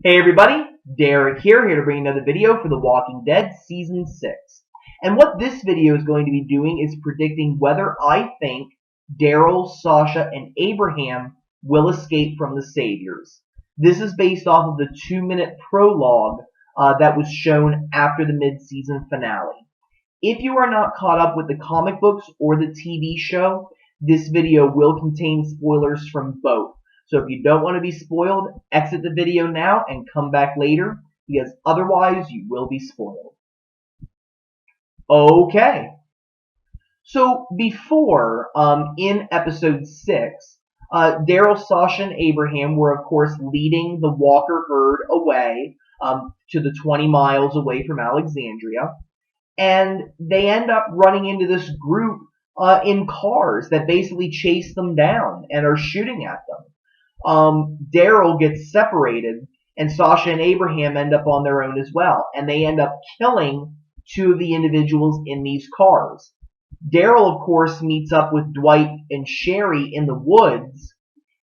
Hey everybody, Derek here to bring another video for The Walking Dead Season 6. And what this video is going to be doing is predicting whether I think Daryl, Sasha, and Abraham will escape from the Saviors. This is based off of the 2-minute prologue that was shown after the mid-season finale. If you are not caught up with the comic books or the TV show, this video will contain spoilers from both. So if you don't want to be spoiled, exit the video now and come back later, because otherwise you will be spoiled. Okay. So before, in episode 6, Daryl, Sasha, and Abraham were of course leading the Walker herd away to the 20 miles away from Alexandria. And they end up running into this group in cars that basically chase them down and are shooting at them. Daryl gets separated, and Sasha and Abraham end up on their own as well, and they end up killing 2 of the individuals in these cars. Daryl, of course, meets up with Dwight and Sherry in the woods,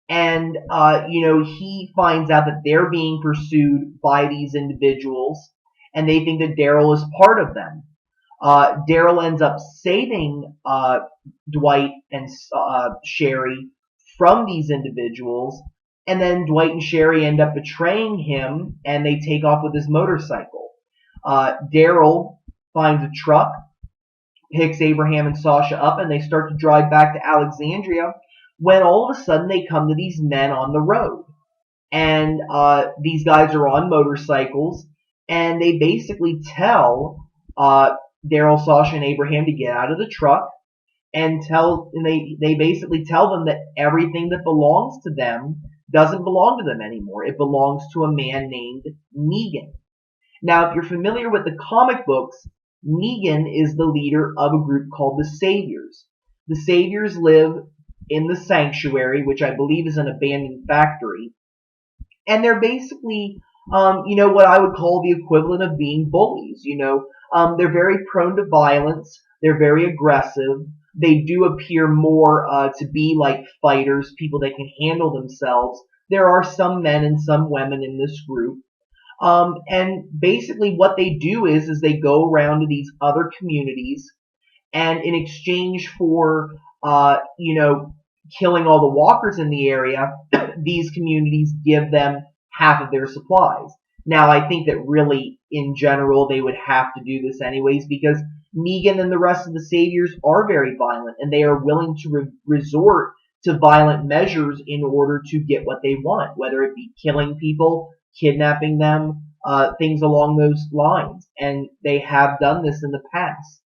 and, he finds out that they're being pursued by these individuals, and they think that Daryl is part of them. Daryl ends up saving Dwight and Sherry from these individuals, and then Dwight and Sherry end up betraying him, and they take off with his motorcycle. Daryl finds a truck, picks Abraham and Sasha up, and they start to drive back to Alexandria, when all of a sudden they come to these men on the road. And these guys are on motorcycles, and they basically tell Daryl, Sasha, and Abraham to get out of the truck, and they basically tell them that everything that belongs to them doesn't belong to them anymore. It belongs to a man named Negan. Now, if you're familiar with the comic books, Negan is the leader of a group called the Saviors. The Saviors live in the Sanctuary, which I believe is an abandoned factory, and they're basically, what I would call the equivalent of being bullies. They're very prone to violence. They're very aggressive. They do appear more to be like fighters, people that can handle themselves. There are some men and some women in this group. And basically what they do is they go around to these other communities, and in exchange for, killing all the walkers in the area, these communities give them half of their supplies. Now, I think that really, in general, they would have to do this anyways, because Negan and the rest of the Saviors are very violent, and they are willing to resort to violent measures in order to get what they want, whether it be killing people, kidnapping them, things along those lines. And they have done this in the past.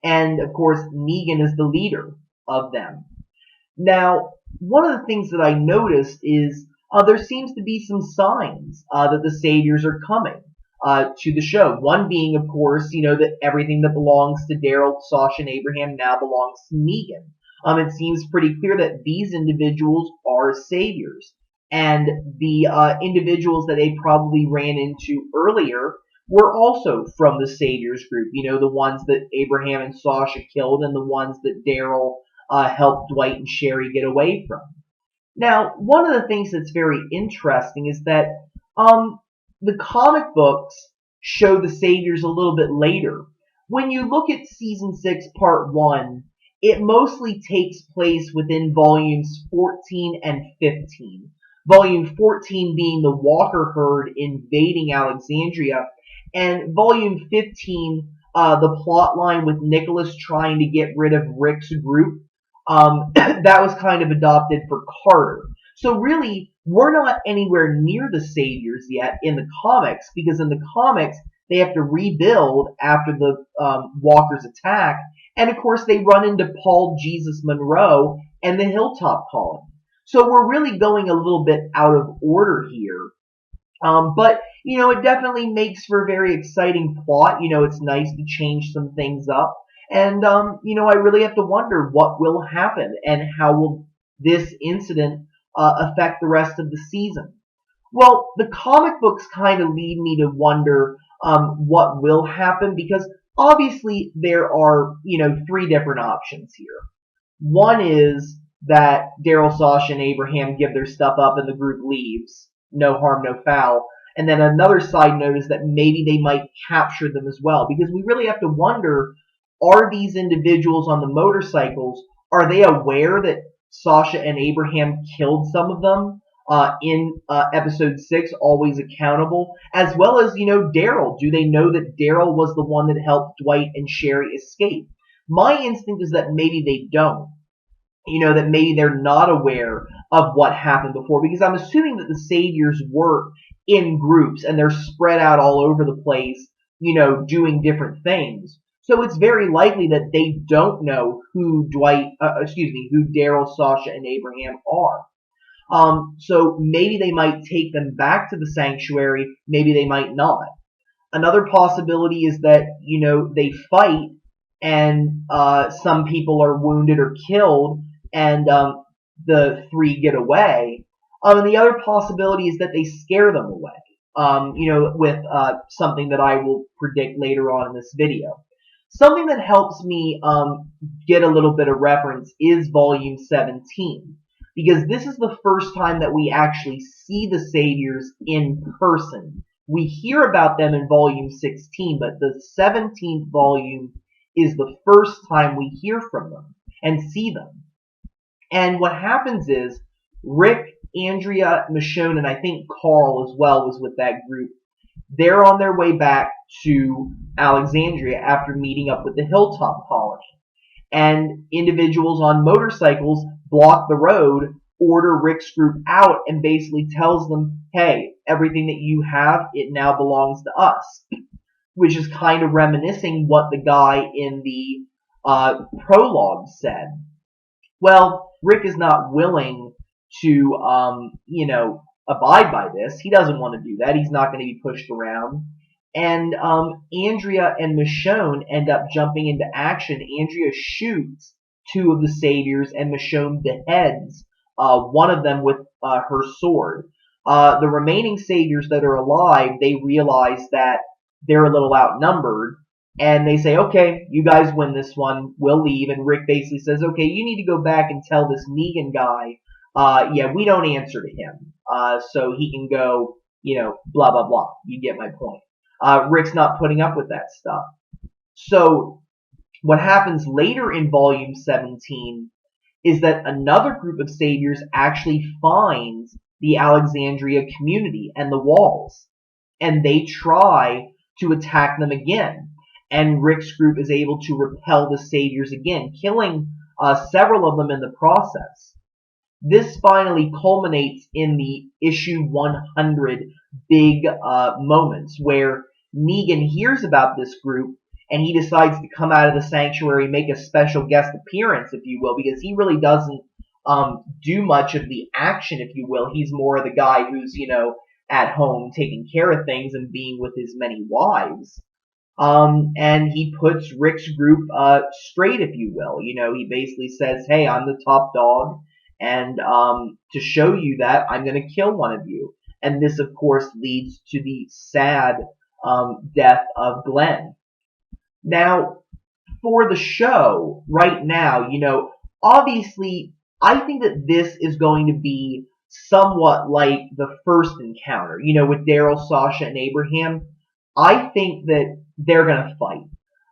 And, of course, Negan is the leader of them. Now, one of the things that I noticed is there seems to be some signs that the Saviors are coming to the show. One being, of course, that everything that belongs to Daryl, Sasha, and Abraham now belongs to Negan. It seems pretty clear that these individuals are Saviors. And the individuals that they probably ran into earlier were also from the Saviors group. The ones that Abraham and Sasha killed, and the ones that Daryl helped Dwight and Sherry get away from. Now, one of the things that's very interesting is that the comic books show the Saviors a little bit later. When you look at Season 6, Part 1, it mostly takes place within Volumes 14 and 15. Volume 14 being the Walker herd invading Alexandria, and Volume 15, the plot line with Nicholas trying to get rid of Rick's group, that was kind of adopted for Carter. So really, we're not anywhere near the Saviors yet in the comics, because in the comics, they have to rebuild after the Walkers attack, and of course they run into Paul Jesus Monroe and the Hilltop Colony. So we're really going a little bit out of order here. But, it definitely makes for a very exciting plot. It's nice to change some things up. And, I really have to wonder what will happen and how will this incident affect the rest of the season. Well, the comic books kind of lead me to wonder what will happen, because obviously there are, 3 different options here. One is that Daryl, Sasha, and Abraham give their stuff up and the group leaves. no harm, no foul. And then another side note is that maybe they might capture them as well, because we really have to wonder, are these individuals on the motorcycles, are they aware that Sasha and Abraham killed some of them in episode 6, Always Accountable? As well as, Daryl. Do they know that Daryl was the one that helped Dwight and Sherry escape? My instinct is that maybe they don't. That maybe they're not aware of what happened before, because I'm assuming that the Saviors work in groups and they're spread out all over the place, doing different things. So it's very likely that they don't know who who Daryl, Sasha, and Abraham are. So maybe they might take them back to the sanctuary, maybe they might not. Another possibility is that, they fight and some people are wounded or killed, and the 3 get away. And the other possibility is that they scare them away, with something that I will predict later on in this video. Something that helps me get a little bit of reference is Volume 17, because this is the first time that we actually see the Saviors in person. We hear about them in Volume 16, but the 17th volume is the first time we hear from them and see them. And what happens is Rick, Andrea, Michonne, and I think Carl as well was with that group. They're on their way back to Alexandria after meeting up with the Hilltop Colony. And individuals on motorcycles block the road, order Rick's group out, and basically tells them, hey, everything that you have, it now belongs to us. Which is kind of reminiscing what the guy in the prologue said. Well, Rick is not willing to, abide by this. He doesn't want to do that. He's not going to be pushed around. And Andrea and Michonne end up jumping into action. Andrea shoots 2 of the Saviors, and Michonne beheads one of them with her sword. The remaining Saviors that are alive, they realize that they're a little outnumbered, and they say, okay, you guys win this one, we'll leave. And Rick basically says, okay, you need to go back and tell this Negan guy, we don't answer to him, so he can go, blah, blah, blah. You get my point. Rick's not putting up with that stuff. So what happens later in Volume 17 is that another group of Saviors actually finds the Alexandria community and the walls, and they try to attack them again. And Rick's group is able to repel the Saviors again, killing several of them in the process. This finally culminates in the issue 100 big moments, where Negan hears about this group, and he decides to come out of the sanctuary, make a special guest appearance, if you will, because he really doesn't do much of the action, if you will. He's more the guy who's, at home taking care of things and being with his many wives. And he puts Rick's group straight, if you will. He basically says, hey, I'm the top dog, and to show you that, I'm going to kill one of you. And this, of course, leads to the sad death of Glenn. Now, for the show, right now, obviously, I think that this is going to be somewhat like the first encounter, with Daryl, Sasha, and Abraham. I think that they're going to fight.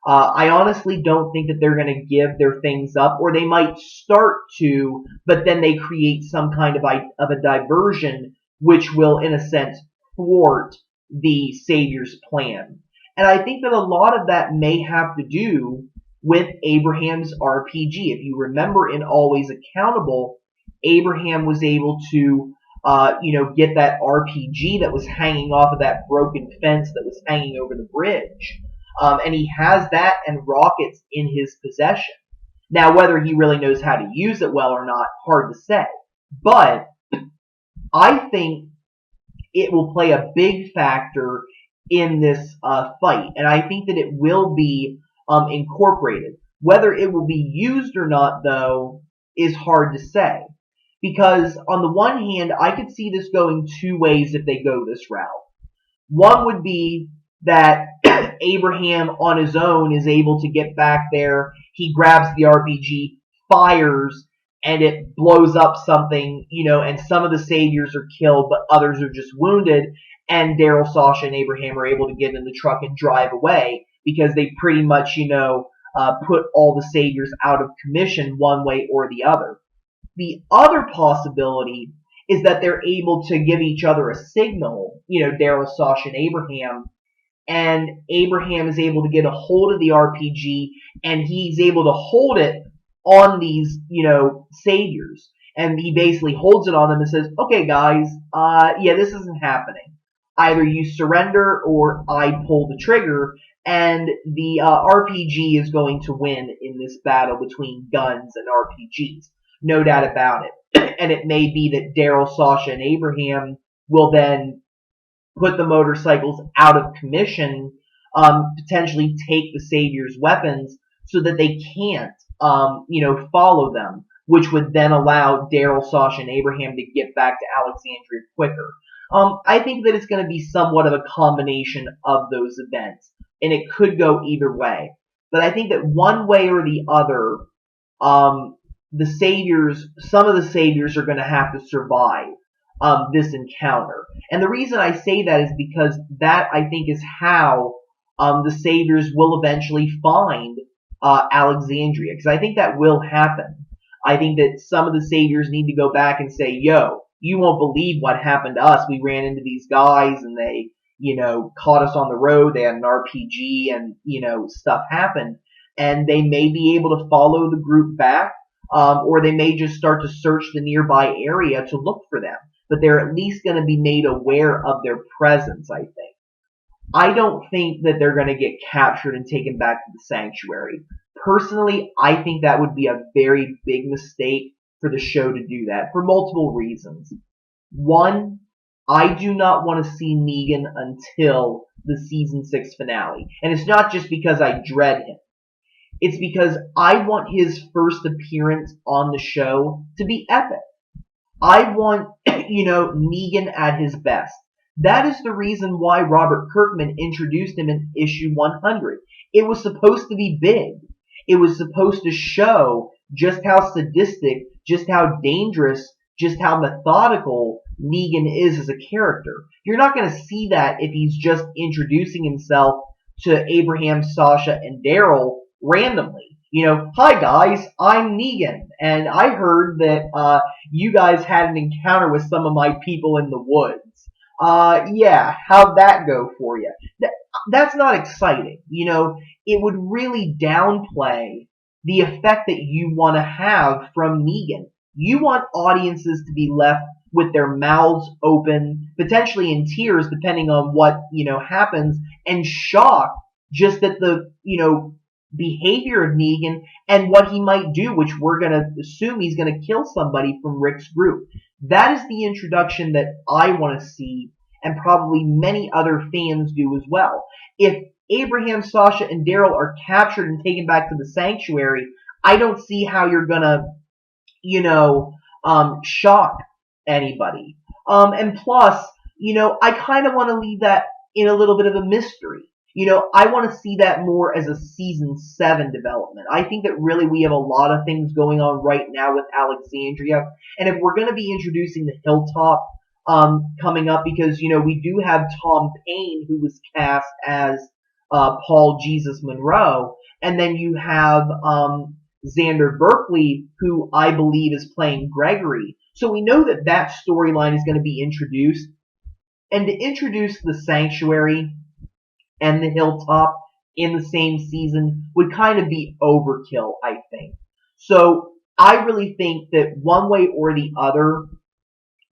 I honestly don't think that they're going to give their things up, or they might start to, but then they create some kind of a diversion, which will, in a sense, thwart the Savior's plan. And I think that a lot of that may have to do with Abraham's RPG. If you remember in Always Accountable, Abraham was able to, get that RPG that was hanging off of that broken fence that was hanging over the bridge. And he has that and rockets in his possession. Now, whether he really knows how to use it well or not, hard to say. But I think it will play a big factor in this fight. And I think that it will be incorporated. Whether it will be used or not, though, is hard to say. Because on the one hand, I could see this going 2 ways if they go this route. One would be that Abraham on his own is able to get back there. He grabs the RPG, fires, and it blows up something, and some of the saviors are killed, but others are just wounded, and Daryl, Sasha, and Abraham are able to get in the truck and drive away because they pretty much, put all the saviors out of commission one way or the other. The other possibility is that they're able to give each other a signal, Daryl, Sasha, and Abraham is able to get a hold of the RPG, and he's able to hold it on these, saviors. And he basically holds it on them and says, okay, guys, yeah, this isn't happening. Either you surrender or I pull the trigger, and the RPG is going to win in this battle between guns and RPGs. No doubt about it. And it may be that Daryl, Sasha, and Abraham will then put the motorcycles out of commission, potentially take the savior's weapons so that they can't, follow them, which would then allow Daryl, Sasha, and Abraham to get back to Alexandria quicker. I think that it's going to be somewhat of a combination of those events, and it could go either way. But I think that one way or the other, some of the saviors are going to have to survive this encounter. And the reason I say that is because that, I think, is how the saviors will eventually find Alexandria, because I think that will happen. I think that some of the saviors need to go back and say, yo, you won't believe what happened to us. We ran into these guys and they, caught us on the road. They had an RPG and, stuff happened. And they may be able to follow the group back, or they may just start to search the nearby area to look for them. But they're at least going to be made aware of their presence, I think. I don't think that they're going to get captured and taken back to the sanctuary. Personally, I think that would be a very big mistake for the show to do that for multiple reasons. One, I do not want to see Negan until the season 6 finale. And it's not just because I dread him. It's because I want his first appearance on the show to be epic. I want, Negan at his best. That is the reason why Robert Kirkman introduced him in issue 100. It was supposed to be big. It was supposed to show just how sadistic, just how dangerous, just how methodical Negan is as a character. You're not going to see that if he's just introducing himself to Abraham, Sasha, and Daryl randomly. Hi guys, I'm Negan, and I heard that you guys had an encounter with some of my people in the woods. Yeah, how'd that go for you? That's not exciting. It would really downplay the effect that you want to have from Negan. You want audiences to be left with their mouths open, potentially in tears, depending on what, happens, and shocked just at the, behavior of Negan and what he might do, which we're going to assume he's going to kill somebody from Rick's group. That is the introduction that I want to see, and probably many other fans do as well. If Abraham, Sasha, and Daryl are captured and taken back to the sanctuary, I don't see how you're going to, shock anybody. And plus, I kind of want to leave that in a little bit of a mystery. I want to see that more as a season 7 development. I think that really we have a lot of things going on right now with Alexandria. And if we're going to be introducing the Hilltop coming up, because, we do have Tom Paine, who was cast as Paul Jesus Monroe. And then you have Xander Berkeley, who I believe is playing Gregory. So we know that that storyline is going to be introduced. And to introduce the Sanctuary and the Hilltop in the same season would kind of be overkill, I think. So I really think that one way or the other,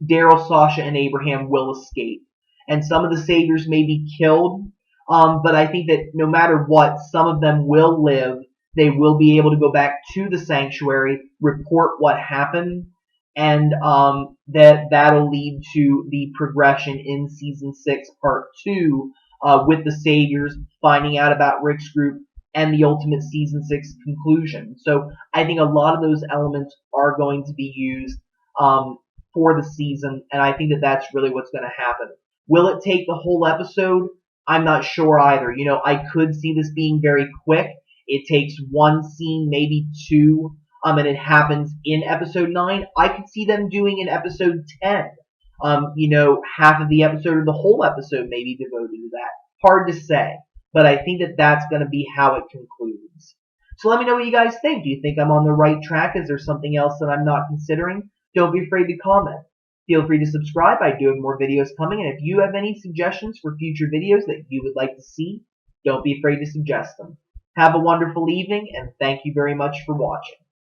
Daryl, Sasha, and Abraham will escape. And some of the saviors may be killed, but I think that no matter what, some of them will live. They will be able to go back to the sanctuary, report what happened, and that'll lead to the progression in Season 6, Part 2, with the Saviors finding out about Rick's group and the ultimate Season 6 conclusion. So I think a lot of those elements are going to be used for the season, and I think that that's really what's going to happen. Will it take the whole episode? I'm not sure either. I could see this being very quick. It takes one scene, maybe two, and it happens in episode 9, I could see them doing in episode 10. Half of the episode or the whole episode maybe devoted to that. Hard to say, but I think that that's going to be how it concludes. So let me know what you guys think. Do you think I'm on the right track? Is there something else that I'm not considering? Don't be afraid to comment. Feel free to subscribe. I do have more videos coming, and if you have any suggestions for future videos that you would like to see, don't be afraid to suggest them. Have a wonderful evening, and thank you very much for watching.